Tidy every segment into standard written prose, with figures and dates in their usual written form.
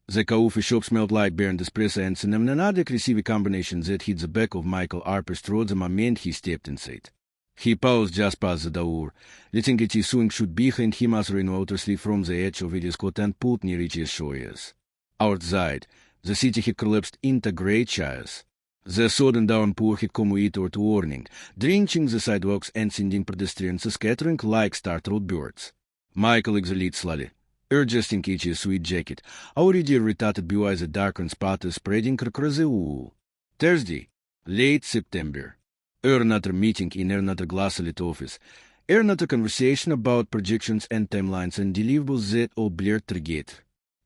The kaufishop smelled like Baron Despressa and sen na degressieve combination that hit the back of Michael Arper's throat the moment he stepped inside. He paused just past the door, letting it swing shoot behind him as renoutedly from the edge of his coat and pulled near his shoulders. Outside, the city had collapsed into great chaos. The sudden downpour had come without warning, drenching the sidewalks and sending pedestrians scattering like startled birds. Michael exhaled slowly, adjusting his sweet jacket, already retarded by the darkened spot spreading across the wall. Thursday, late September. Another meeting in another glass-lit office. Another conversation about projections and timelines and deliverables that all blurred together.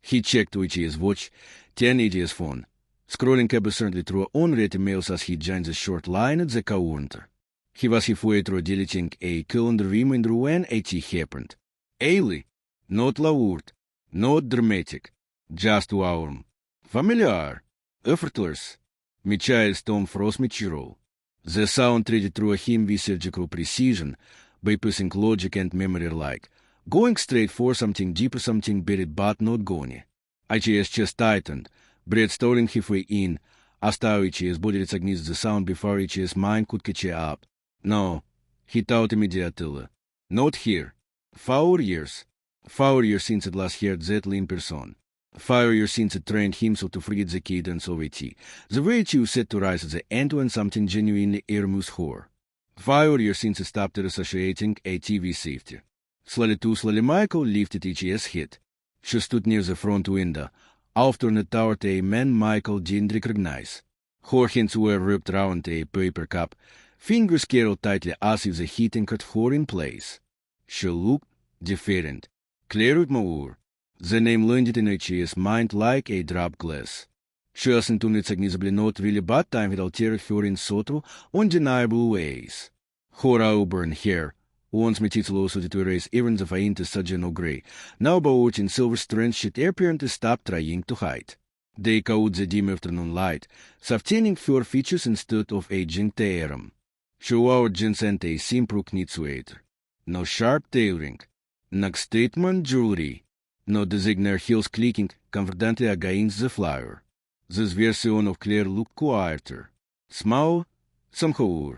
He checked his watch, then his phone, scrolling absently through unread emails as he joined the short line at the counter. He was halfway through deleting a calendar reminder when it happened. Airy, not loud, not dramatic, just warm, familiar, effortless, Michael's Tom Frost Michiro. The sound treated through him with surgical precision, bypassing logic and memory alike, going straight for something deeper, something buried but not gone. IGS chest tightened, breath stalling halfway in, оставив IGS body recognized the sound before IGS mind could catch up. No, he thought immediately. Not here. 4 years. 4 years since it last heard that in person. 5 years since it trained himself to forget the cadence of it, the way it was set to rise at the end when something genuinely earnest horror. 5 years since it stopped associating a TV safety. Slowly Michael lifted his head. She stood near the front window, after toward a man Michael didn't recognize. Her hands were wrapped around a paper cup, fingers curled tightly as if the heating cut her in place. She looked different, clear more. The name landed in H.S. mind like a drop glass. She wasn't unrecognizably not really, but time had altered her in subtle, undeniable ways. Her auburn hair, once meticulously to erase even the faintest smudge of gray, now bowed in silver strands she apparently stopped trying to hide. They caught the dim afternoon light, softening her features instead of aging them. She wore jeans and a simple knit sweater. No sharp tailoring, no statement jewelry. No designer heels clicking confidently against the floor. This version of Claire looked quieter, small, somehow.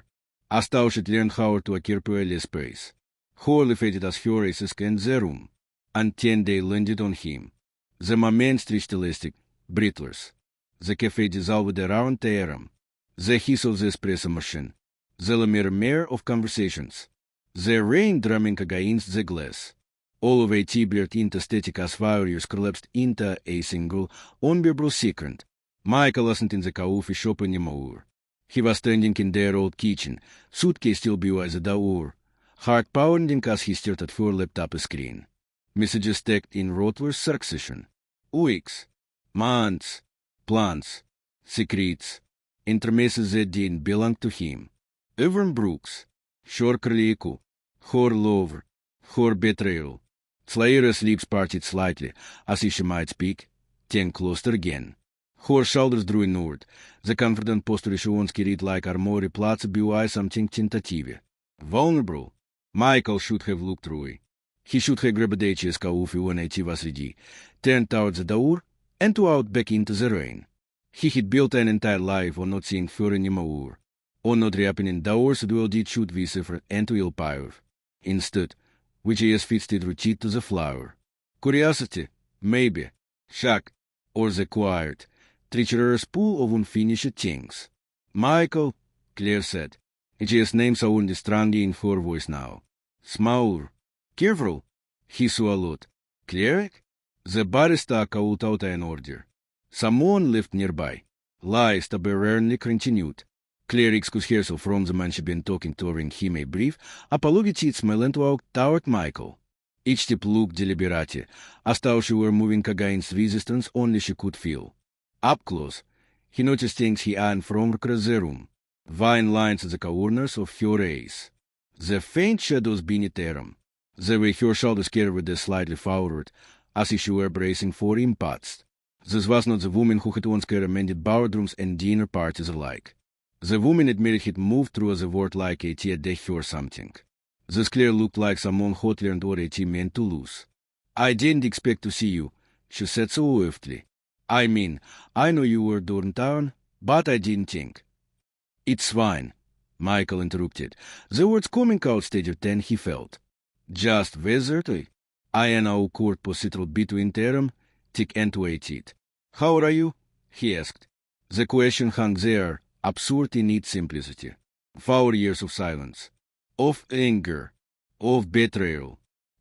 Astau should learn how to occupy less space. Wholly faded as her eyes scanned the room, until they landed on him. The moment stretched elastic, breathless. The cafe dissolved around the room. The hiss of the espresso machine. The murmur of conversations. The rain drumming against the glass. All of it blurred into static as 5 years collapsed into a single, unbearable second. Michael wasn't in the coffee shop anymore. He was standing in their old kitchen, suitcase still by the door, heart pounding as he stared at her laptop screen. Messages stacked in ruthless succession. Weeks, months, plans, secrets, intermesses that didn't belong to him. Evan Brooks, Shore Kraliku, her lover, her betrayal. Slayer's lips parted slightly, as if she might speak, then closed again. Her shoulders drew inward, the confident posture she once carried like armory plots by something tentative. Vulnerable. Michael should have looked through. He should have grabbed H.S. coffee when it was ready, turned towards the door, and out back into the rain. He had built an entire life on not seeing her anymore, on not reopening doors that will did shoot with effort and willpower. Instead, which is fitted routine to the flower. Curiosity, maybe, shock, or the quiet, treacherous pool of unfinished things. Michael, Claire said. His name sounded strongly in her voice now. Smaller, careful, he swallowed. Cleric? The barista called out an order. Someone lived nearby. Lies temporarily continued. Claire excused herself from the man she'd been talking to, offering him a brief, apologetic smile and walked toward Michael. Each step looked deliberate, as though she were moving against resistance only she could feel. Up close, he noticed things he hadn't from across the room. Fine lines at the corners of her eyes. The faint shadows beneath them. The way her shoulders curved slightly forward, as if she were bracing for impact. This was not the woman who had once commanded boardrooms and dinner parties alike. The woman admitted he'd moved through the world like a tea deck or something. This Claire looked like someone hot learned what a tea meant to lose. I didn't expect to see you, she said so swiftly. I mean, I know you were downtown, but I didn't think. It's fine, Michael interrupted. The words coming out steadier than he felt. Just wizardly. I am now court positional between term, tick and waited. How are you? He asked. The question hung there, absurd in its simplicity. 4 years of silence. Of anger. Of betrayal.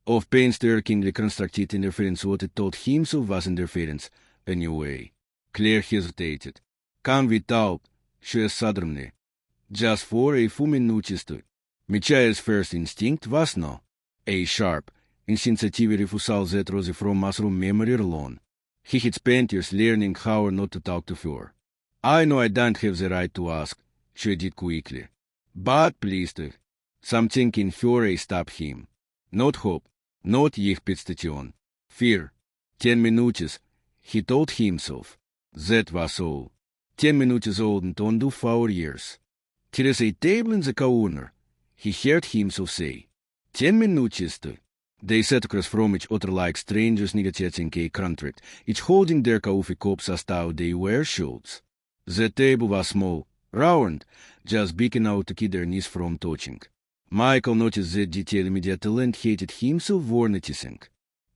Of painstakingly constructed interference what it told himself was interference, anyway. Claire hesitated. Can we talk? She asked suddenly. Just for a few minutes. Michael's first instinct was no. A sharp, insensitive refusal that rose from muscle memory alone. He had spent years learning how not to talk to her. I know I don't have the right to ask, she did quickly. But please, something in her stopped him. Not hope, not expectation. Fear. 10 minutes, he told himself. That was all. 10 minutes old and on 4 years. There is a table in the corner, he heard himself say. 10 minutes. They sat across from each other like strangers negotiating a contract, each holding their coffee cups as though they were shields. The table was small, round, just big enough to keep their knees from touching. Michael noticed that detail immediately and hated himself for noticing.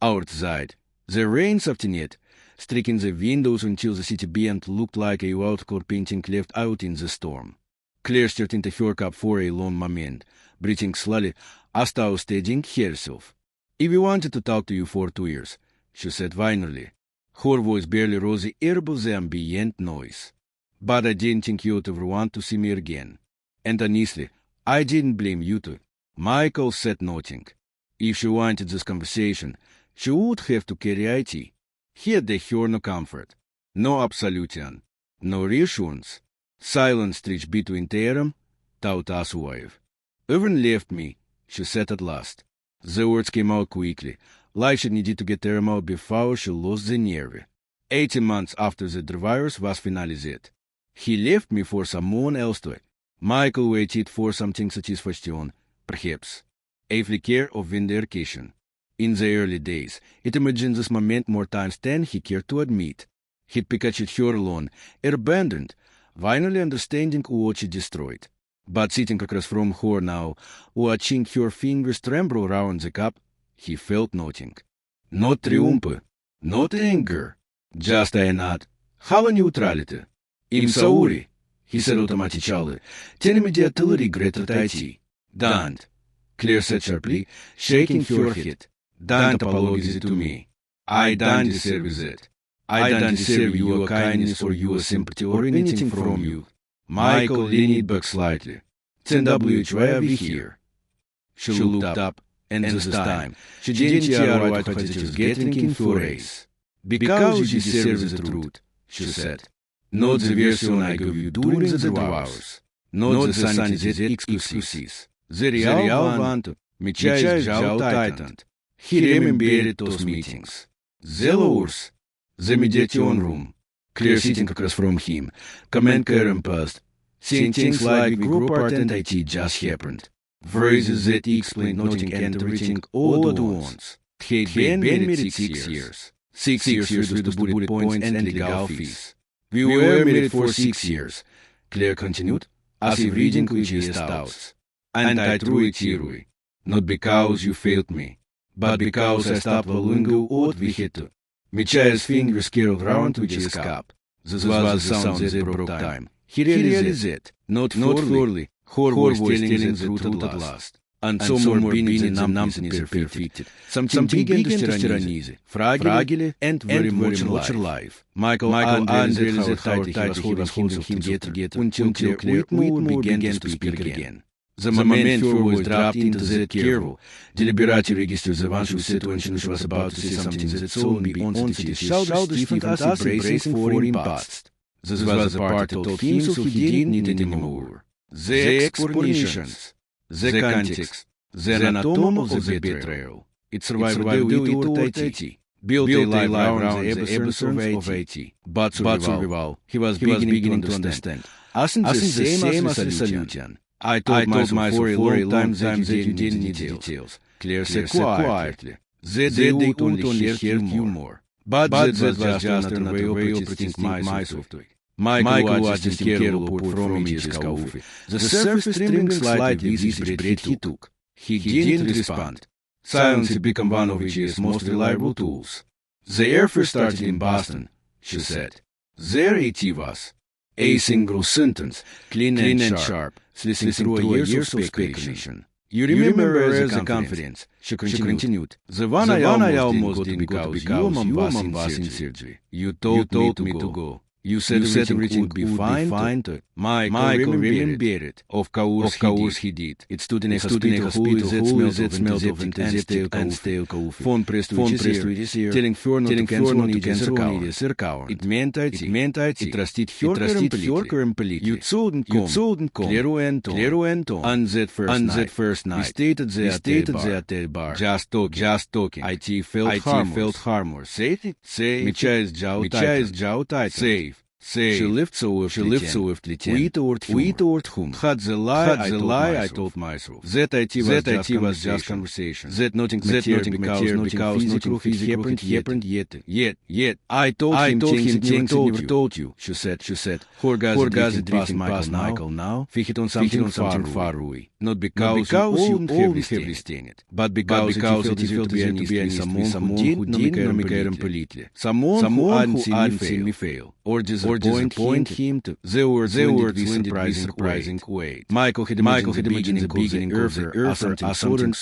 Outside, the rain softened, streaking the windows until the city beyond looked like a watercolor painting left out in the storm. Claire stared into her cup for a long moment, breathing slowly, as though steadying herself. If we wanted to talk to you for 2 years, she said finally. Her voice barely rose above the ambient noise. But I didn't think you'd ever want to see me again. And honestly, I didn't blame you too. Michael said nothing. If she wanted this conversation, she would have to carry IT. He had her no comfort, no absolution, no reassurance. Silence stretched between them, thought us wife. Everyone left me, she said at last. The words came out quickly, like she needed to get them out before she lost the nerve. 18 months after the divorce was finalized. He left me for someone else to. Michael waited for something satisfaction, perhaps. A flicker of vindication. In the early days, it imagined this moment more times than he cared to admit. He'd pictured her alone, abandoned, finally understanding what she destroyed. But sitting across from her now, watching her fingers tremble around the cup, he felt nothing. Not triumph, not anger, just a nod, hollow neutrality. I'm sorry, he said automatically, then immediately regretted it. Don't, Claire said sharply, shaking her head. Don't apologize to me. I don't deserve it. I don't deserve your kindness or your sympathy or anything from you. Michael leaned back slightly. Then why are we here? She looked up, and this time, she didn't hear what Khadija was getting in her race. Because you deserve the truth, she said. Not the version I gave you during the divorce. Not the sanity excuses. The real one, Michael's jaw tightened. He remembered those meetings. The lures. The mediation room. Claire sitting across from him. Command Karen passed. Saying things like we grew apart and IT just happened. Phrases that explained nothing and everything all at once. He had been married 6 years. 6 years with the bullet points and legal fees. We were married for 6 years, Claire continued, as if reading Luigi's thoughts. And I threw it your not because you failed me, but because I stopped valuing what we had to. Michael's fingers curled round Luigi's cup. This was the sound that broke time. He realized it, not thoroughly, her voice telling the truth at last. And somewhere beneath the numbness perfected, something big and tyrannize, fragile and very much alive. Michael unrealized how tight he was holding him together until Claire Whitmore began to speak again. The moment her voice dropped into that careful, deliberate register the one who said when she was about to say something that soul beyond the shoulders different as embracing foreign past. This was the part that told him so he didn't need anymore. The explanations. The context, the anatomy of the betrayal. It survived the without IT, built a life around the absence of IT, but survival, he was beginning to understand. As in the same as resolution. I told myself for a long time that you didn't need details. Claire said quietly, that they would only hear you more. But that was just another way of pretending myself. Michael was incapable from his coffee. The surface trembling slightly with each breath he took. He didn't respond. Silence had become one of his most reliable tools. The air first started in Boston, she said. There it was. A single sentence, clean and sharp, slicing through years of speculation. You remember the conference, she continued. The one I almost didn't go because your mom was in surgery. You told me to go. You said everything would be fine. Michael remembered it. Of course he did. It stood in a hospital that smelled of and stale coffee. Phone pressed to his ear, telling Fernand to cancel her cover. It meant I trusted her completely. You couldn't come. Clear and on. On that first night. We stayed at the bar. Just talking. IT felt harmless. Say it. Мечаясь джау тайт. Safe. She lived so swiftly. We toward whom? Had the lie I told myself. That IT was just conversation. That nothing mattered because nothing physical happened yet. I told him things I never told you. She said. Horgas drifting past Michael now. Fixed on something far away. Not because you always have restrained it, but because it felt to be someone who didn't make it completely. Someone who hadn't seen me fail. Or disappoint him to. There were surprising way. Michael had imagined the beginning of the earth as something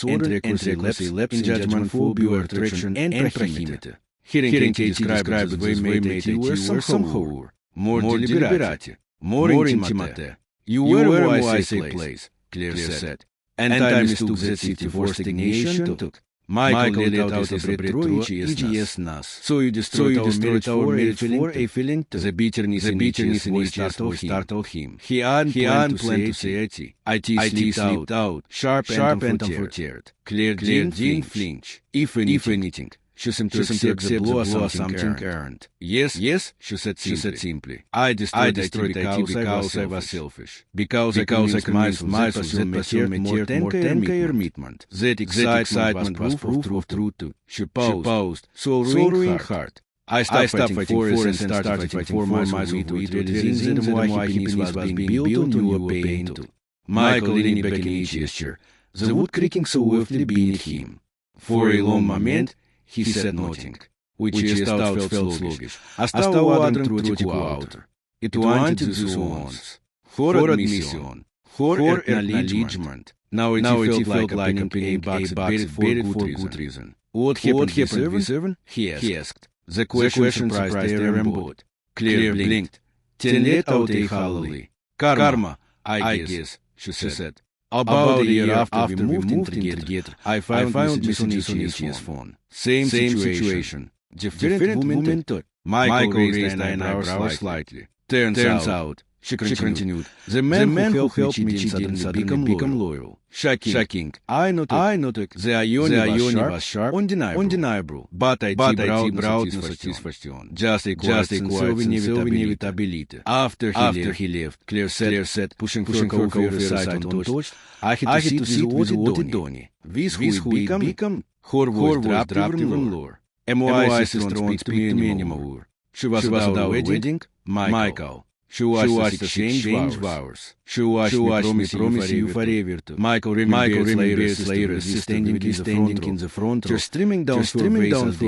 and relapse in judgment, phobia, attraction, and proximity. Hearing Kate describe the way made you were somehow more deliberate, more intimate. You were a safe place, Claire said. And I mistook that city for stagnation took. Michael let out his breath each нас. So you destroyed our marriage for a feeling. The bitterness in his voice startled him. He hadn't planned to say it. IT slipped out, sharp and unfortied. Claire didn't flinch, if anything. She seemed to accept the blow as something earned. Yes, she said simply. I destroyed it because I was selfish. Because I convinced myself that mattered more than commitment. That excitement was proof of truth too. She paused, swallowing hard. I stopped fighting for it and started fighting for myself with realizing that why happiness was being built on your pain too. Michael leaned back in his chair, the wood creaking softly beneath him. For a long moment, he said nothing, which felt sluggish. Остава адрен тротику аутер. It wanted this once. For admission. For acknowledgement. Now it felt like a penny box buried for good reason. What happened with Seven? He asked. The question surprised Aaron both. Claire blinked. Then let out a hollowly. Karma, I guess, she said. About a year after we moved together, I found messages on his phone. Same situation. Different woman too. Michael raised an eyebrow slightly. Turns out, she continued, the man who helped me suddenly become loyal. Shocking. I noted the irony was sharp, undeniable. But I brought no satisfaction. Just a quiet inevitability. After he left, Claire said, pushing her coffee aside untouched, I had to sit with Donnie. With who become her voice dropped even lower. My sister won't speak to me anymore. She was about our wedding, Michael. She was exchange vows. She was promise you forever to. Michael remembered later standing in the front row, streaming down her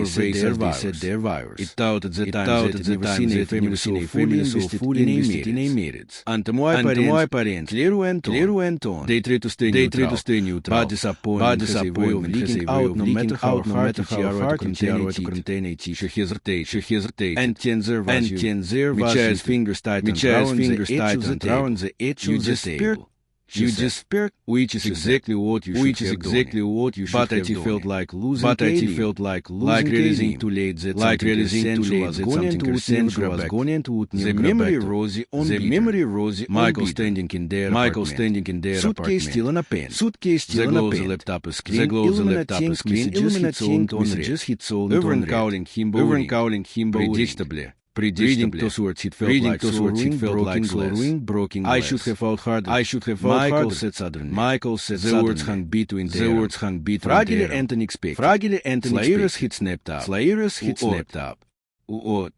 face as they said their vows. It thought at the time that never seen a family so fully invested in a marriage. And my parents, Claire went on. They tried to stay neutral, but disappointed has a way of leaking out no matter how hard to contain a teeth. She hesitated, and then there was his fingers tightened around the edge of the table. You despair, which is exactly what you should have done. But I felt like realizing too late that something essential was going into the memory rose on Michael standing in their apartment. Suitcase still in a pen. The glow of the laptop screen just hit soul on calling him predictably. Reading those words, it felt like broken glass. I should have fought harder. Michael said suddenly. The words hung between them. Fragile and unexpected. Slayers hit snapped up. Uot.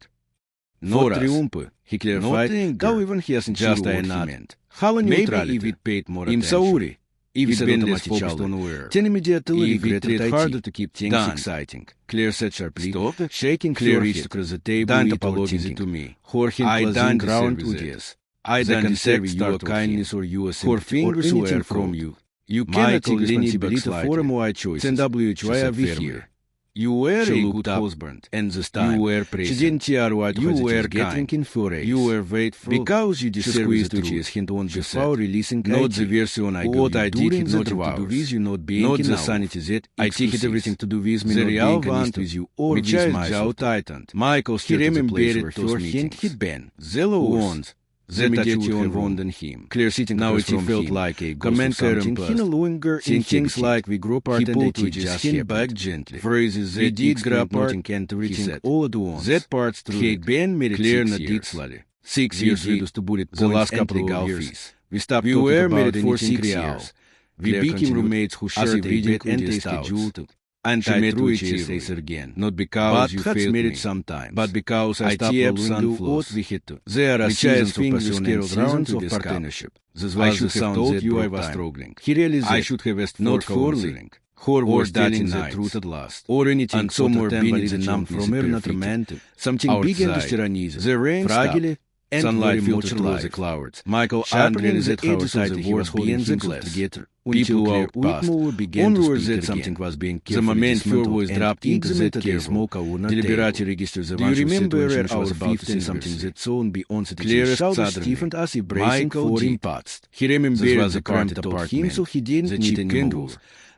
Not triumpe, he clarified, thou even hasn't just a not. Maybe if it paid more attention. Sauri, if it been less focused on where. Ten immediately regretted harder to keep things exciting. Claire said sharply, shaking Claire reached across the table, apologized to me. I done ground to this. I done serve you a kindness or you a sympathy or anything from you. You cannot take responsibility for my choices. And WHY we here. You were a good husband, and this time you were present. You were getting in for it. You were faithful because you deserved to choose hint on before releasing not the version I got. What I did had nothing to do with you not being not the sanity that I take it everything to do with me not being honest with you or with myself. Tightened. Michael he remembered to hint he'd been. Zello ones. That you would have wounded him. Clear sitting now it felt like a ghost something. He no longer in things like we grew apart and they teach us him back gently. Phrases that did grab parting and reaching all at once. That part's true. He had been married clear na did slally. 6 years reduced to bullet the last couple of years. We stopped talking about it for 6 years. We became roommates who shared a bed and a schedule. And I tried to chase again, not because you failed me sometime, but because I stopped following what we had to. There are seasons of passion and seasons of partnership. This was the sound that you I was struggling. He realized I should have asked not for living, or telling the truth at last, or anything and some more being the numb from her not romantic. Something big and tyrannies. The rain fragile and sunlight filtered through the clouds. Michael realized how society he was holding himself together. People who are began to speak something was being carefully. The moment your voice dropped into that case, deliberately registered the one who said when she was about to say something that soon beyond the clearest Stephen as he bracing for him past. He remembered the part that told him so he didn't need any more.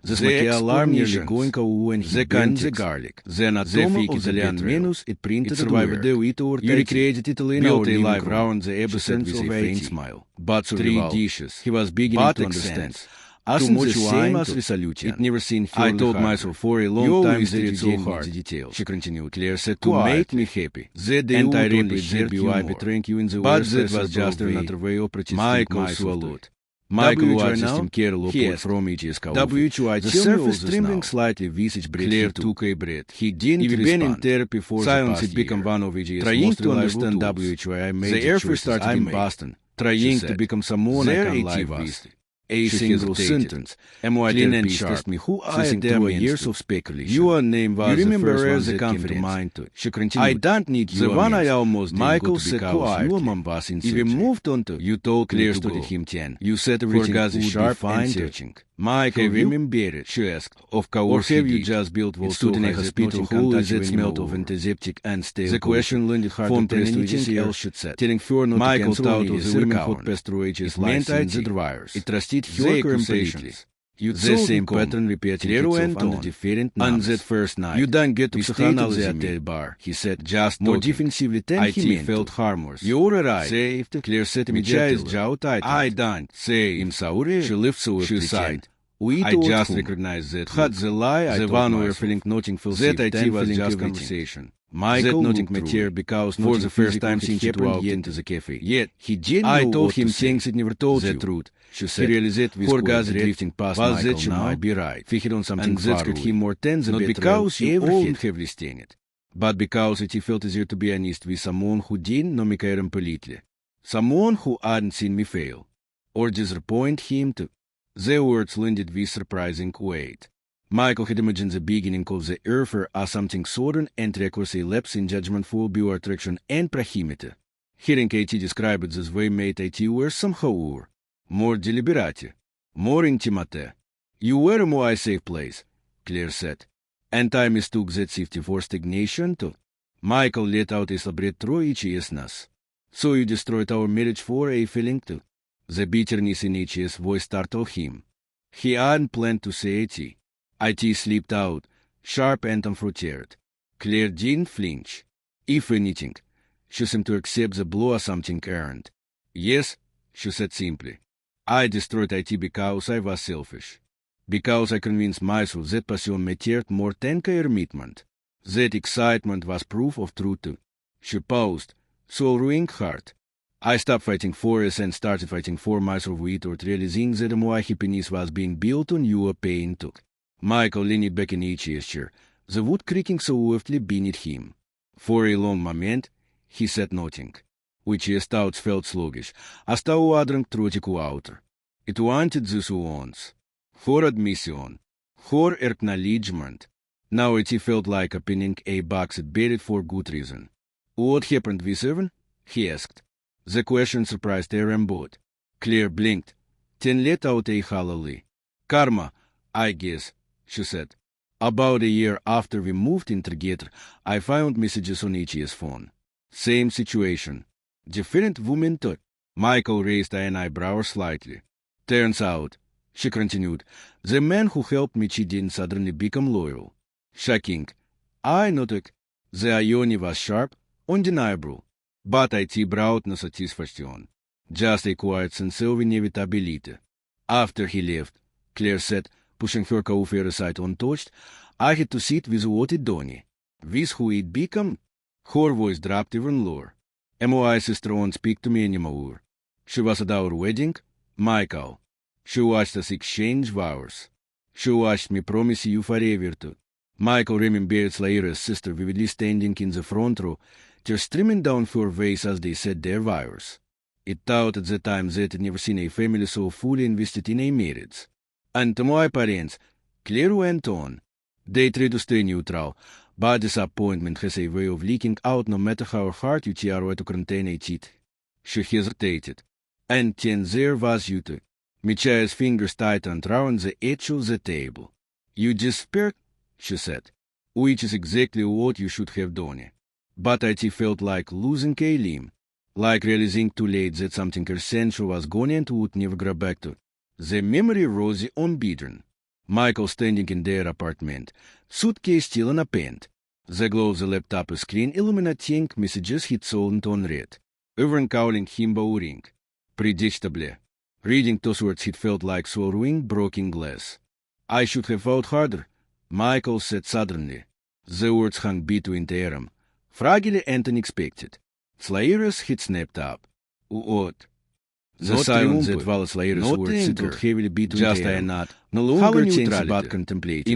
The alarm nearly going when he burned the garlic. Then at the fake Italian menus it printed survived the wheat or you recreated Italian or live round the episode with a faint smile. But 3 dishes. He was beginning to understand. As too much wine as resolution. It never seemed I told myself for a long time that it's so hard. The details. She continued. Claire said to make me happy. That the and I represented you betraying you in the but that was just another way of protesting Michael swallowed. Michael watched him carefully from each scout. The surface trembling slightly with each breath. Claire took a breath. He didn't respond. Been in therapy for silence had become one of his trying to understand WHY made the air first started in Boston. Trying to become someone I can live with. A single sentence. Clean and sharp. Me who I am years of speculation. Your name was you remember the first one that came to mind. She continued. I don't need the one I almost Michael said quietly. Your mom was in searching. If you moved on to you told Claire stood at him 10. You said everything would be sharp and searching. Michael, have you remembered it? She asked. Of course, or have you just built walls stood in a hospital hole that smelled of antiseptic and stale? The question landed hard on anything else should said. Telling Fleur not Michael thought of the women who passed through ages lives in the dryers. It trusted her completely. You the same pattern repeated itself under different names. On that first night, you don't get to psychology at the bar, he said, just more defensively than he felt harmless. You're right, saved, Claire said me just I don't, say him sorry, she lifts her she sighed. I just recognized that. Had the lie, the one we were feeling nothing feels that IT was just conversation. Michael nothing material because for the first time since he walked into the cafe. Yet he didn't I told him things he never told the truth. She said, he realized with Forgas drifting past was Michael that now might be right. Figured on something and that could him more than the not because he ever had heavily stained, but because he felt easier to be honest with someone who didn't know me completely. Someone who hadn't seen me fail. Or disappoint him too. The words landed with surprising weight. Michael had imagined the beginning of the affair as something sudden and reckless a lapse in judgment for pure attraction and proximity. Hearing Katie describe it this way made it worse somehow. More deliberate, more intimate. You were a more safe place, Claire said. And I mistook that safety for stagnation too. Michael let out a sabret through each yes. So you destroyed our marriage for a feeling too. The bitterness in H.'s voice startled him. He hadn't planned to say it. It slipped out, sharp and unfrustrated. Claire didn't flinch. If anything, she seemed to accept the blow as something earned. Yes, she said simply. I destroyed it because I was selfish. Because I convinced myself that passion mattered more than commitment. That excitement was proof of truth. She paused, swallowing hard. I stopped fighting for us and started fighting for myself without realizing that my happiness was being built on your pain too. Michael leaned back in each chair, the wood creaking softly beneath him. For a long moment, he said nothing, which he thought felt sluggish, as though adrunk trotiku outer. It wanted this once. For admission, for acknowledgement. Now it felt like opening a box buried for good reason. What happened this evening? He asked. The question surprised her and both. Claire blinked, then let out a hollow. Karma, I guess, she said. About a year after we moved in together, I found messages on each's phone. Same situation. Different woman too. Michael raised an eyebrow slightly. Turns out, she continued, the man who helped me cheating suddenly became loyal. Shocking. I noted. The irony was sharp, undeniable. But it brought no satisfaction. Just a quiet sense of inevitability. After he left, Claire said, pushing her coffee aside untouched, I had to sit with what it done. With who it become? Her voice dropped even lower. My sister won't speak to me anymore. She was at our wedding, Michael. She watched us exchange vows. She watched me promise you forever to. Michael remembered Slaira's sister vividly standing in the front row, tears streaming down her face as they said their vows. It thought at the time that had never seen a family so fully invested in a marriage. And to my parents, Claire went on. They tried to stay neutral, but disappointment has a way of leaking out no matter how hard you try to contain a cheat. She hesitated. And then there was Yuta. Michael's fingers tightened round the edge of the table. You despaired, she said, which is exactly what you should have done. But it felt like losing a limb, like realizing too late that something essential was gone and would never go back to. The memory rose unbidden. Michael standing in their apartment, suitcase still unopened. The glow of the laptop screen illuminating messages he'd sold unread. Everyone calling him boring. Predictably. Reading those words it felt like swallowing broken glass. I should have fought harder, Michael said suddenly. The words hung between the air, fragile and unexpected. Slaira's had snapped up. What? The silence that followed Slaira's words settled heavily between just the air. No longer tense but contemplative.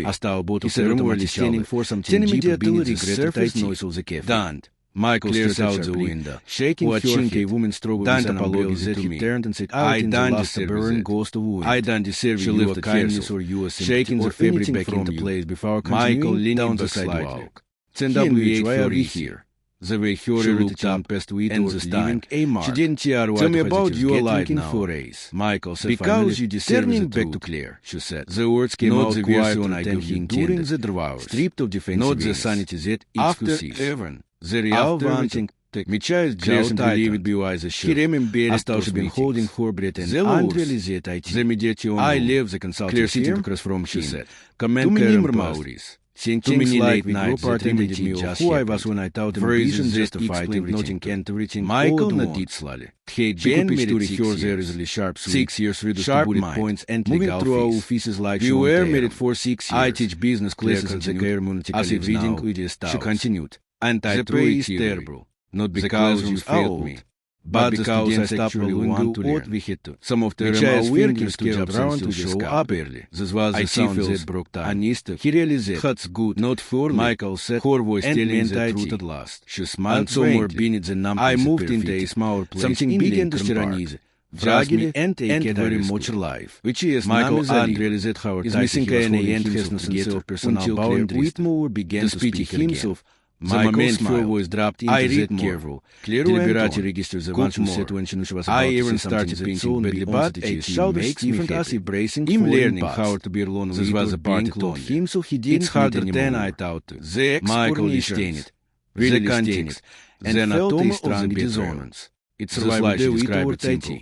Остал both of them standing for some time deeper beneath the surface noise of the cafe. Done. Michael stared out the window, shaking her head. A woman struggled with an apology that he turned and said, I don't deserve it. I don't deserve your kindness or your sympathy, shaking the fabric back into place before Michael leaned down the sidewalk. Why are we here? The way her looked up past it and the leaving a mark. She didn't care what tell me about your life now. Michael said because you deserve turning back to Claire, she said. The words came out the version I gave him during the hours, stripped of defensive not the sanity that after even. The real wanting Michael's jaw tightened. He remembered остался been holding her breath and unrealized the mediation I live the consulting sitting across from she said. Comment Maurice. Things like we grew apart and reminded me of who I was when I thought the vision justified everything and everything. Michael надіслали. She could picture her there is sharp 6 years read the bullet points and moving through our offices like you were married for 6 years. I teach business classes at the community college now. She continued. And I pay is terrible. Not because you failed me. But because I stopped want to learn. Some of them are working to jump around to show up early. This was the sound that broke time. He realized it. That's good. Not for Michael said her voice telling the truth at last. She smiled and somewhere beneath the numbers I moved into a smaller place. Something big and tyrannize. Fragile and take very much alive. Which is Michael unrealized how is missing any and has no sense of personal boundaries. Whitmore began to speak himself. The moment her voice dropped into that careful, deliberate register the one she said when she knew she was about to say something painting badly, but a shoulder stiffened as if bracing for learning how to be alone with was a part told him, so he didn't harder than I thought to. The Michael listened, really listened, and felt a strong dissonance. It survived the described simple.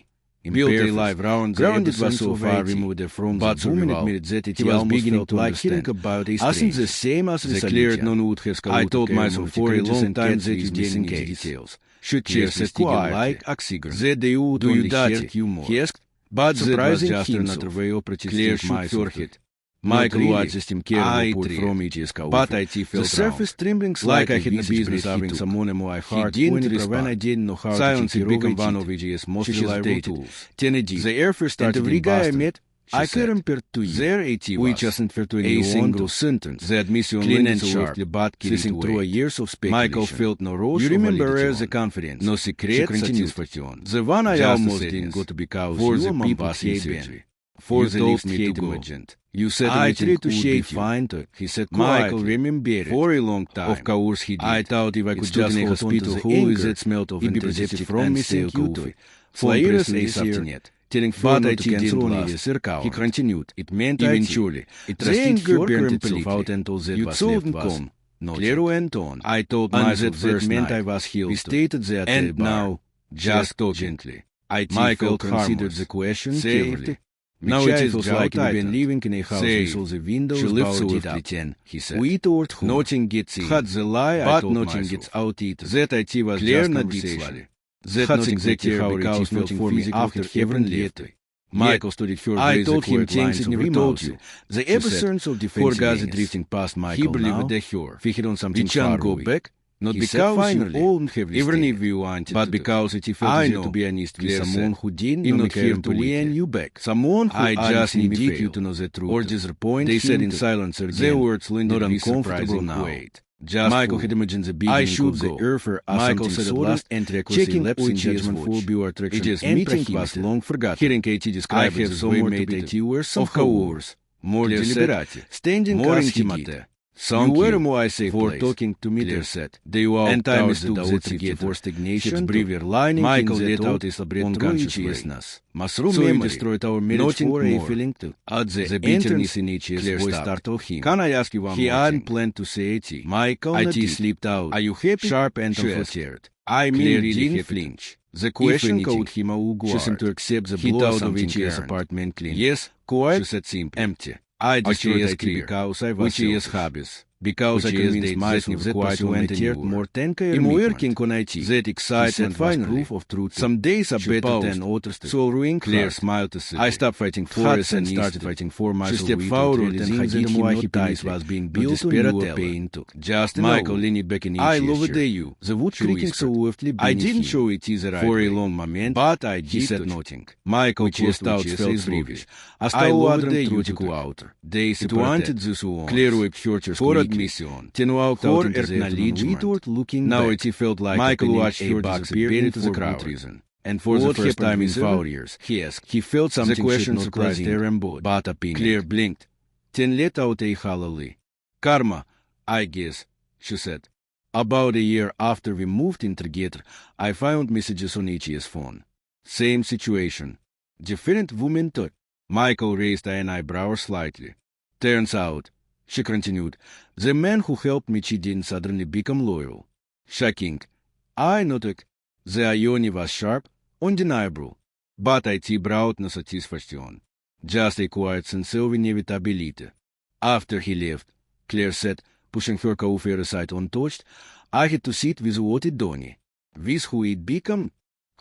Built a life round the grounded was so far removed from but the woman admitted that it was beginning to like hearing about a strange. The same as the cleared none would have I told myself for a long time that you missing details. Should cheers said quiet like oxygen. That they would only hurt you more. He asked, but surprising just another way of Claire shook her head. Michael watched the steam carrier report from each but I felt the surface trembling like I had no business having someone in my heart when I didn't know how silence had become one of EG's most reliable tools. The air first started and every guy I met I couldn't There it which isn't a single sentence. The admission Clean and sharp, sharp, listening through years of speculation. Michael felt no rush. You remember the confidence, no secret satisfaction. The one I almost didn't go to because for you the were people hate for you the told lift me to to go. imagined. You said I everything tried to would be shake fine. he said Michael quietly. remembered it For a long time. Of course he did. I thought if I could just hold on to hospital the who is anger, it smelt of he'd be intercepted protected from and missing stay you coffee. Slairas This eisier, year, telling but I to cancel last. He continued. It meant Eventually, it the trusted anger your burned completely. itself out until You was told left was come. Clear went on. I told And myself that first meant night. I was healed. We stated that And now, just talking. gently. Michael felt considered harmless. the question Saved. carefully. Now Now it it feels feels like like you've been living in a house with all the windows She lives boarded with up. pretend, he said. We thought who? Nothing gets in. Had the lie, But I told nothing myself. gets out either. That IT was Clear just not conversation. That's That's not exactly how it because felt nothing for me physical after had ever heaven left. left. Michael studied her I phrase told the him correct things lines he of never told emotion. you. The She episodes of defense Four guys games. drifting past He Michael believed now. they sure. Figured on something We can't far go away. back. Not He because said you finally, all have even stayed, if you wanted but to. because it felt I easier know, to be honest with Claire someone said. who didn't In not not care care to to win win you back. Someone who I just need need you failed. to know the truth. Or disappoint They said him in to. silence again. Their words lingered not in uncomfortable surprising now. weight. Just Michael fool. had imagined the I beginning should of the go. earth as Michael something said at sudden last, and recklessly checking lapse in Uchi's judgment watch. for pure attraction It is and meeting he was him. long forgotten. Hearing Katie describe I have his some way more made to it you were some of course. more Claire said, deliberate, standing more as he intimate. did. Thank You were you more safe for place. talking to me. Claire There said. They walked And I out mistook the that trip for stagnation. Shit's to brevier lining Michael in let that out his unconsciousness. Through So he memory. destroyed our marriage Nothing for a more. feeling too. At the bitterness entrance, in each Claire voice stopped. startled him. Can I ask you one He more hadn't thing? planned to say it. Michael IT did. slipped out. Are you happy? Sharp and She asked. unfluttered. I mean Claire really didn't happy. flinch. The question anything, caught him off she seemed guard. to accept the He blow thought of of something Ichi's earned. apartment clean. Yes, quiet, she said simply. empty. I destroyed Ichi's IT clear. because I was Ichi's selfish. hobbies. Because I Ichi's convinced dates myself that that quiet pursuant went cared anywhere. more than I'm working on IT. That excitement was finally. proof of truth. Some days are She better paused. than others. So ruined Claire heart. smiled to say. I stopped fighting for Hot us and and started easy. fighting for myself. She stepped We forward told and realizing hugged that him my not happiness tightly, was being but built on desperately. your pain too. Just Michael now. leaned back in I each love gesture. you. The wood She creaking so whispered. softly I beneath didn't him. show it either right For a away. long moment, But I he did said touch. nothing. Michael Which crossed out his says brevish. brevish. I I loved loved the the Uchiku Uchiku outer. They It wanted this one. Claire whipped Fjorters For quickly. admission. Ten walked For out into the acknowledgement. afternoon looking Now back. it felt like Michael opening watched a Fjords box disappear buried into the for good crowd. reason. And for the What first time in happened 5 with years, he asked. he felt something The question should surprise surprising, their embodied. but opinion. Claire blinked. Then let out a hallelujah. Karma, I guess, she said. About a year after we moved in together, I found messages on Ichi's phone. Same situation. Different woman too. Michael raised an eyebrow slightly. Turns out, she continued, the man who helped me didn't suddenly become loyal. Shocking. I noted. The irony was sharp, undeniable. But it brought no satisfaction. Just a quiet sense of inevitability. After he left, Claire said, pushing her coffee aside untouched, I had to sit with what it done. With who it become?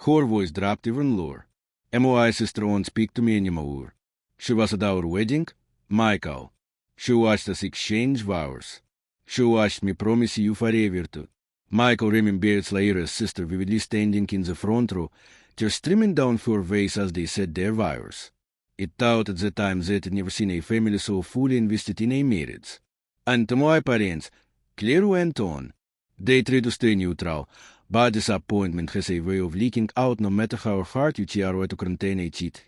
Her voice dropped even lower. My sister won't speak to me anymore. She was at our wedding, Michael. She watched us exchange vows. She watched me promise you forever to. Michael remembered Slaira's sister vividly standing in the front row, tears streaming down her face as they said their vows. It thought at the time that had never seen a family so fully invested in a marriage. And to my parents, Claire went on. They tried to stay neutral, but disappointment has a way of leaking out no matter how hard you try to contain a cheat.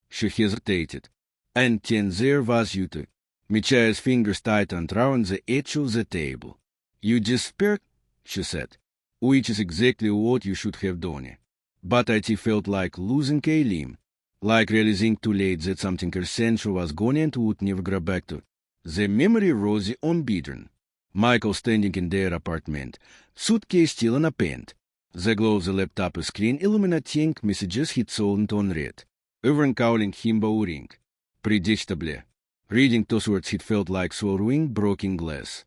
She hesitated. And then there was Yuta. Michael's fingers tightened round the edge of the table. You despaired, she said, which is exactly what you should have done. But it felt like losing a limb, like realizing too late that something essential was gone and would never go back to. The memory rose unbidden. Michael standing in their apartment, suitcase still unopened. The glow of the laptop screen illuminating messages he'd sold unread. Everyone calling him boring. Predictably. Reading those words it felt like swallowing broken glass.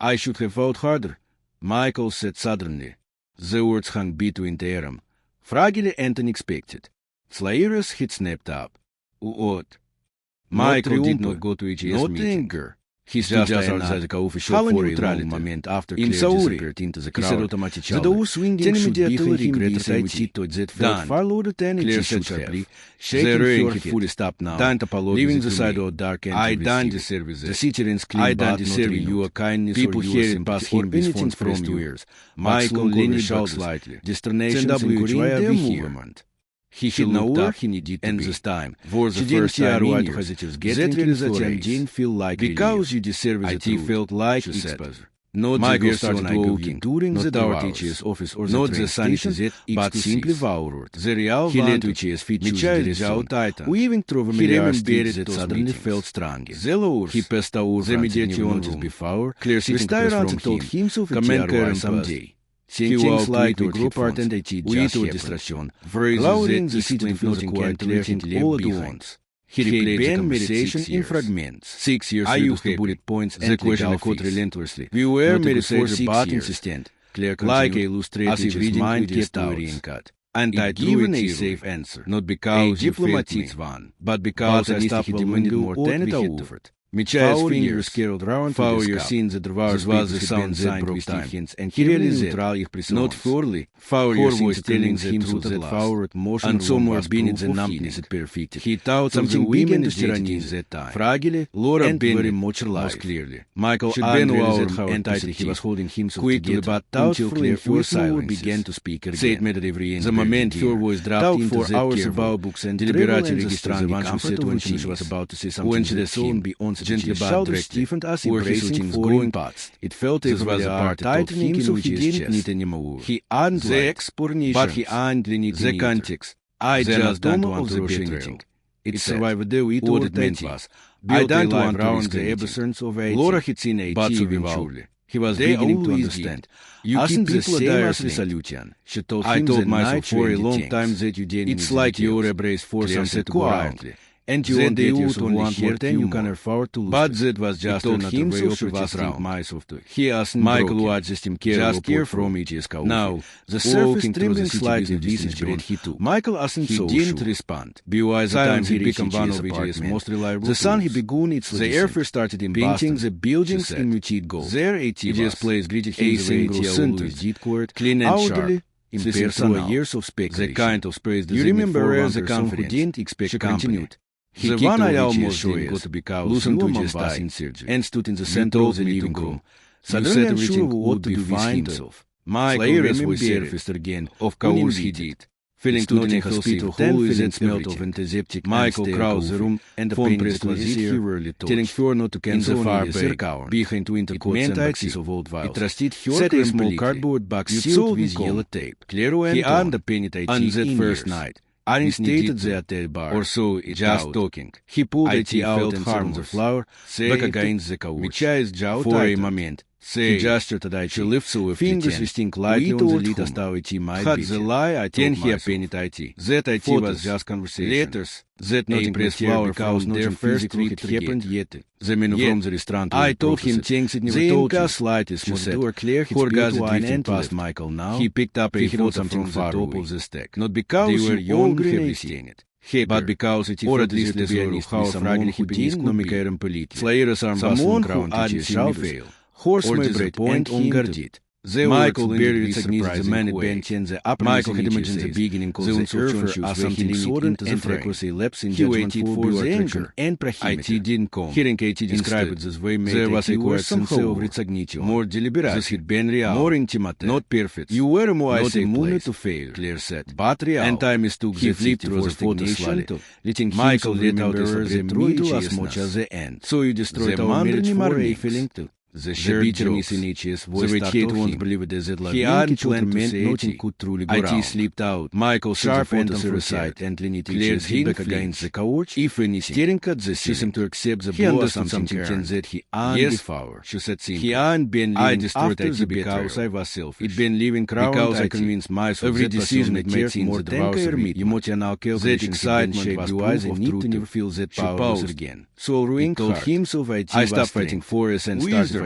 I should have fought harder, Michael said suddenly. The words hung between them, fragile and unexpected. Slaira's had snapped up. What? Michael did not go to Ichi's meeting. Anger. He stood just outside the coffee shop for a long moment after Claire disappeared into the crowd. За да swinging should be regretted учит, that felt far lower than it should have. The rain had fully stopped now, leaving the sidewalk dark and I don't deserve it. The citizens clean but not you a kindness people hear it past him with phones from you. Michael leaned back slightly. Destination their movement. He had no work he needed to and be. This time, for the first time in years, that realization didn't feel like because you deserve the truth. Felt like it's better. Not Michael started walking during the dark teacher's office or the train station, but simply forward. The real he led to his feet to the result, weaving through familiar streets that suddenly felt stronger. He passed over the immediate on before, Claire sitting across from him, commenting someday. He walked like a group part and it just distraction, allowing the city floating quietly all at once. He replayed the conversation in fragments. 6 years I used the bullet points and the question caught relentlessly. We were married for 6 years. Claire like a illustrated his mind kept worrying cut. And I given a safe answer, not because a diplomatist one, but because I stopped demanding more than it offered. Мечаясь fingers carried round to the scenes that was the sound that broke time, and he realized not fully, Fowler was telling the truth that Fowler motion and somewhere beneath the numbness it perfected. He thought something women is tyranny that time. Fragile, Laura and very much alive. Clearly. Michael realized how entitled he was holding himself quickly, but until Claire for silence began to speak again. Said made every end. The moment her voice dropped into the hours about books and deliberately registered the comfort when she was about to say something when she soon beyond gently shoulders stiffened as he bracing going past. It felt as was a part tightening in which he didn't need anymore. He earned the explanation, but he earned the context. I just don't want to rush anything. It survived the way what it meant was. I don't want to risk the absence of a Laura had seen a eventually. He was beginning to understand. You keep the same as resolution. She told him I told myself for a long time that you didn't. It's like you're a brace for something quietly. And you won't get yourself only here then you can afford to lose. But that was just another way of asking myself to. He asked Michael watched him care from each cow. Now, the surface trembling slightly this bread he took. Michael asked so he didn't respond. By the time he became one of his most reliable the sun he began its the air first started in painting the buildings in Muchit gold. There it just plays greeted him single sentence, clean and sharp. Impersonal years of spectacle. The kind of praise you remember as the confidence didn't expect continued. The one I almost got to be cowed, loosened to his tie, and stood in the center of the living room. Suddenly unsure what to do with himself. Michael surfaced again, of course he did. Feeling stood in a hospital hall with that smelt of antiseptic Michael crossed the room and the pain pressed was ear, telling her not to cancel far back, behind winter coats and boxes of old vials. It trusted her set a small cardboard box sealed with yellow tape. He earned the penny on that first night. Arin stated at the bar, or so it just talking. He pulled it out and harmed the flower, back against the couch. For a moment, he gestured at she lifts her fingers resting lightly on the lid as though it might be. The lie I told myself. That IT was just conversation. Letters, that not impressed flower because their first read it happened yet. The menu from the restaurant. I told him things it never told him. Slightest, she said. Forgot the drifting past Michael now. He picked up a photo from the top of the stack. Not because they were young heavily seen it. But because it or at least the very how fragile he became, no mikarum politi. Slayers arm someone who hadn't seen me fail. Horse may break and ungarded. Michael barely recognized the man bench and the upper Michael had imagined the beginning of the earth as something sudden and reckless lapse in judgment for the anger and prohibition. IT didn't come. Hearing Katie describe it this way made there was a quiet somehow recognition, more deliberate. This had been real, more intimate, not perfect. You were more not immune to fail, Claire said. But real. And I mistook he flipped through the photo slowly, letting Michael let out the middle as much as the end. So you destroyed our marriage for a feeling too. The bitterness in each voice started won't believe it as it like he hadn't planned to say nothing could truly go wrong. IT slipped out. Michael sharp went on her side and leaned his head back against the couch. If anything, staring at the she seemed to accept the blow as something that he earned before. She said simply. He earned been living I destroyed IT because I was selfish. It been living crown because I convinced myself every decision it made more than emotional calculation. That excitement shaped the eyes and need to never feel that power again. So ruined told him so I stopped fighting for us and started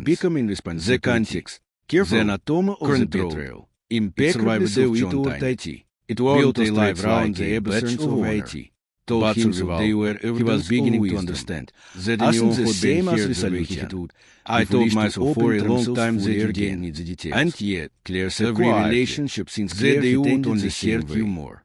difference, becoming the responsibility, context, careful, the anatomy of the control, betrayal, impeccably self-contained. It built a wasn't life straight round like the a absence badge of of honor. honor. Told But himself they were he was beginning to understand that As in the the same as resolution. I told myself for a long time that you didn't need the details. And yet, Clear said every quietly relationship since that Claire they would ended on the the same shared way. humor.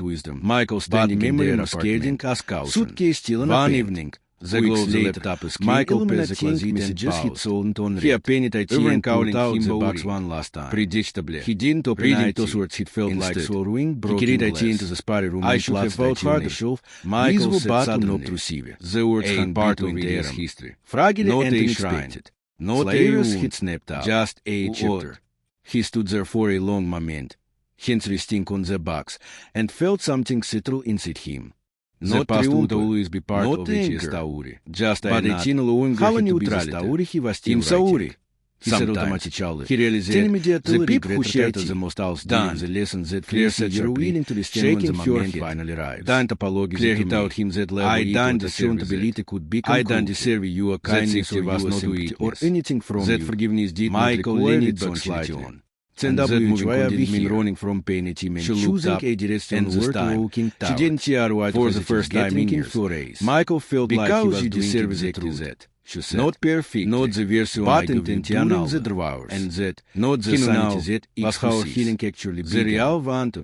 without wisdom. Michael standing memory in of their scaring apartment. Suitcase still in a One pen. evening, The gloves later, Michael Michael messages hit sold on He red. appened at Even calling pulled out him the box box one last time. Predictably. He didn't open Reading it. those words, It felt like Instead, swallowing he broken carried glass. it into the spare room I and should have plastered felt it on the shelf. Michael These said were suddenly. not receive. The words A hung part between of their their history. Fragile Not and a unexpected. Not Slayers a hit snapped out. just a chapter. He stood there for a long moment, hands resting on the box, and felt something settle inside him. The past would always be part not of each anger, story. Just but a Хала neutrality. Им Саури. He said automatically. He realized the people who shared the most outstanding the lessons that clear said you're willing to listen when the moment finally arrives. Clear hit out him that level I done discernibility could be I done deserve you a kindness or was not to or anything from that you. forgiveness did Michael not leaned require back it slightly slightly. on. And that moving Didn't mean here. running from pain at him and She looked choosing up a direction and this worth time walking she didn't hear what for was the it first was time in getting years. furious. Michael felt like he Because was you doing deserve the exactly truth, that. she said. Not perfect, Not the version but I give you intentional. during the devours. And that, Not the he sanity now that was was how who sees. healing actually The began. real want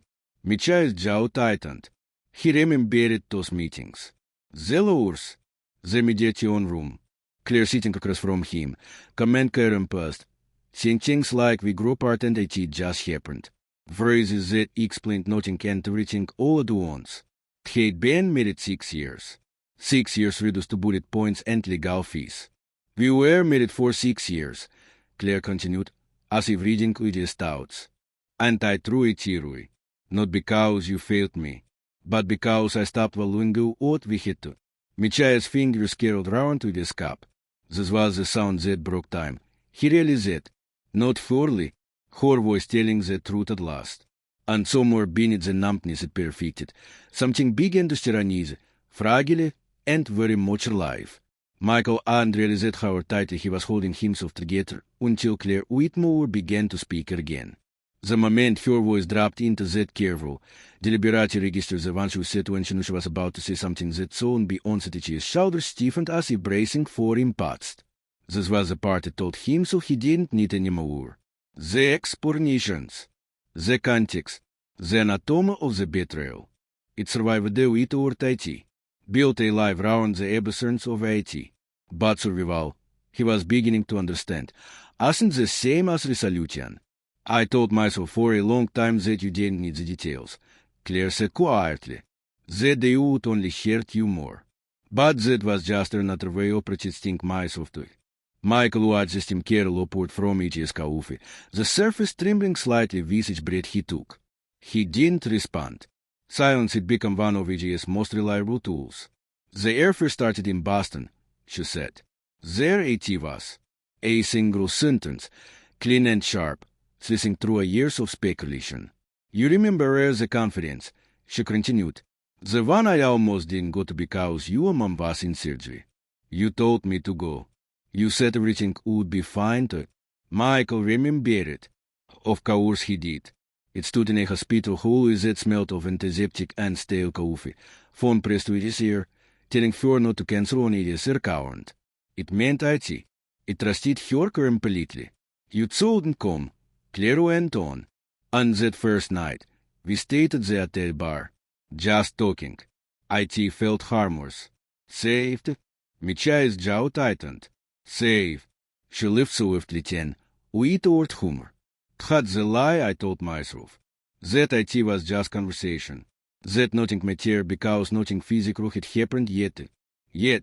Мечаясь Джао tightened. He remembered those meetings. The lures. The mediation room. Claire sitting across from him. Command Karen passed. Saying things like we grew apart and it just happened. Phrases that explained nothing and everything all at once. He had been married 6 years. 6 years reduced to bullet points and legal fees. We were married for 6 years, Claire continued, as if reading Lydia's thoughts. And I truly tearfully. Not because you failed me, but because I stopped valuing what we had to. Michaya's fingers carried round to his cup. This was the sound that broke time. He realized it. Not fully, her voice telling the truth at last. And somewhere beneath the numbness it perfected, something began to tyrannize, fragile and very much alive. Michael hadn't realized how tightly he was holding himself together until Claire Whitmore began to speak again. The moment her voice dropped into that careful, deliberate register, the one she said when she knew she was about to say something that soon beyond his shoulders stiffened as if bracing for impact. This was the part that told him so he didn't need any more. The explanations, the context, the anatomy of the betrayal. It survived the way toward IT, built a life around the aberrations of IT. But survival, he was beginning to understand, wasn't the same as resolution. I told myself for a long time that you didn't need the details, Claire said quietly, that they would only hurt you more. But that was just another way of protesting myself to it. Michael watched him carry upward from each coffee, the surface trembling slightly with each breath he took. He didn't respond. Silence had become one of EG's most reliable tools. The airfare started in Boston, she said. There it was. A single sentence, clean and sharp, slicing through years of speculation. You remember the conference, she continued. The one I almost didn't go to because your mom was in surgery. You told me to go. You said everything would be fine to. Michael remembered it. Of course he did. It stood in a hospital hall with that smelled of antiseptic and stale coffee. Phone pressed to his ear, telling her not to cancel on his account. It meant IT. It trusted her completely. You shouldn't come. Claire went on. On that first night, we stayed at the hotel bar. Just talking. IT felt harmless. Saved. Michaya's jaw tightened. Save. She left swiftly then, we toward humor. Had the lie I told myself. That IT was just conversation. That nothing mattered because nothing physical had happened yet. Yet,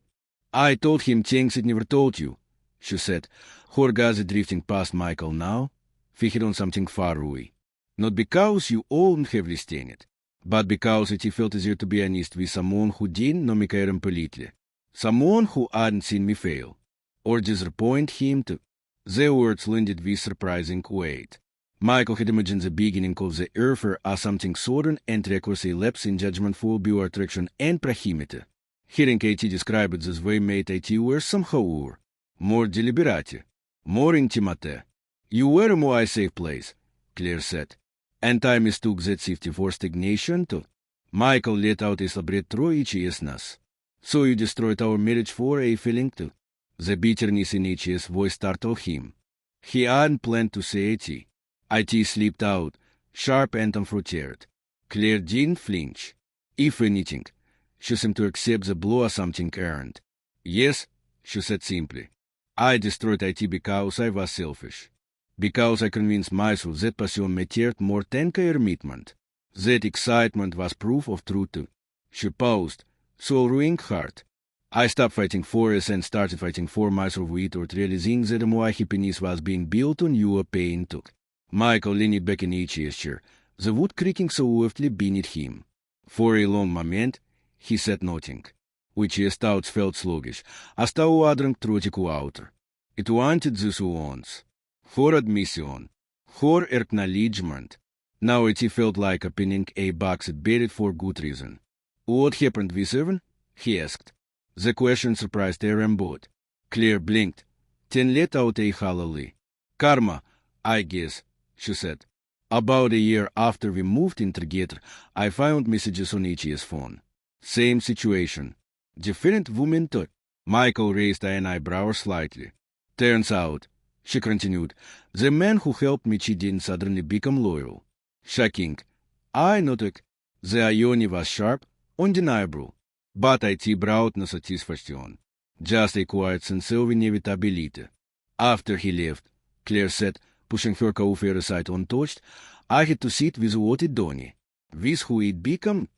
I told him things it never told you, she said, her gaze drifting past Michael now, fixed on something far away. Not because you wouldn't have listened it, but because it felt easier to be honest with someone who didn't know me completely. Someone who hadn't seen me fail. Or disappoint him too. The words landed with surprising weight. Michael had imagined the beginning of the airfare as something sudden and reckless, a lapse in judgment for pure attraction and proximity. Hearing Katie describe it this way made it worse somehow, more deliberate, more intimate. You were a more safe place, Claire said, and I mistook that safety for stagnation too. Michael let out a breath through each yes. So you destroyed our marriage for a feeling too. The bitterness in H.'s voice startled him. He hadn't planned to say it. IT slipped out, sharp and unfrustrated. Claire didn't flinch. If anything, she seemed to accept the blow as something earned. Yes, she said simply. I destroyed IT because I was selfish. Because I convinced myself that passion mattered more than commitment. That excitement was proof of truth. She paused, swallowing hard. I stopped fighting for us and started fighting for myself with realizing that my happiness was being built on your pain too. Michael leaned back in his chair, the wood creaking softly beneath him. For a long moment, he said nothing, which his thoughts felt sluggish, as though adrunk trotiku outer. It wanted this once. For admission, for acknowledgement. Now it felt like opening a box buried for good reason. What happened with Evan? He asked. The question surprised them both. Claire blinked, then let out a hollow. Karma, I guess, she said. About a year after we moved in together, I found messages on his phone. Same situation. Different woman too. Michael raised an eyebrow slightly. Turns out, she continued, the man who helped me cheating suddenly became loyal. Shocking. I noted the irony was sharp, undeniable, but it brought no satisfaction. Just a quiet sense of inevitability. After he left, Claire said, pushing her coffee aside untouched, I had to sit with what it done. With who it become?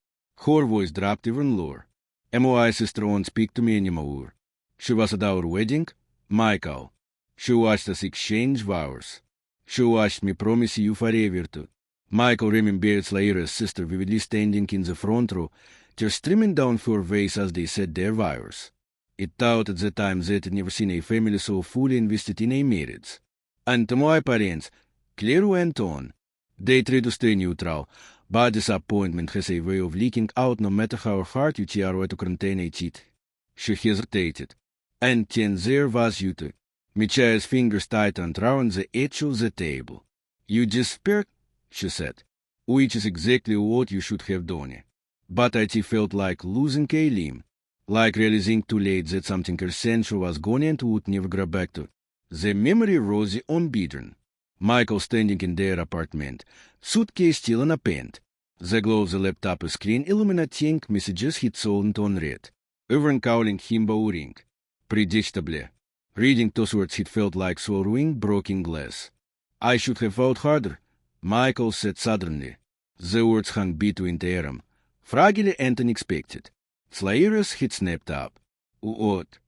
Her voice dropped even lower. My sister won't speak to me anymore. She was at our wedding, Michael. She watched us exchange vows. She watched me promise you forever to. Michael remembered Slaira's sister vividly standing in the front row, tears streaming down her face as they said their vows. It thought at the time that had never seen a family so fully invested in a marriage. And to my parents, Claire went on. They tried to stay neutral, but disappointment has a way of leaking out no matter how hard you try to contain a cheat. She hesitated. And then there was you two. Michael's fingers tightened round the edge of the table. You despaired, she said, which is exactly what you should have done. But it felt like losing a limb, like realizing too late that something essential was gone and would never go back to. The memory rose unbidden. Michael standing in their apartment, suitcase still unopened. The glow of the laptop screen illuminating messages he'd sold unread. Everyone calling him boring. Predictably. Reading those words it felt like swallowing broken glass. I should have fought harder, Michael said suddenly. The words hung between them, fragile and unexpected. Slaira's had snapped up. What?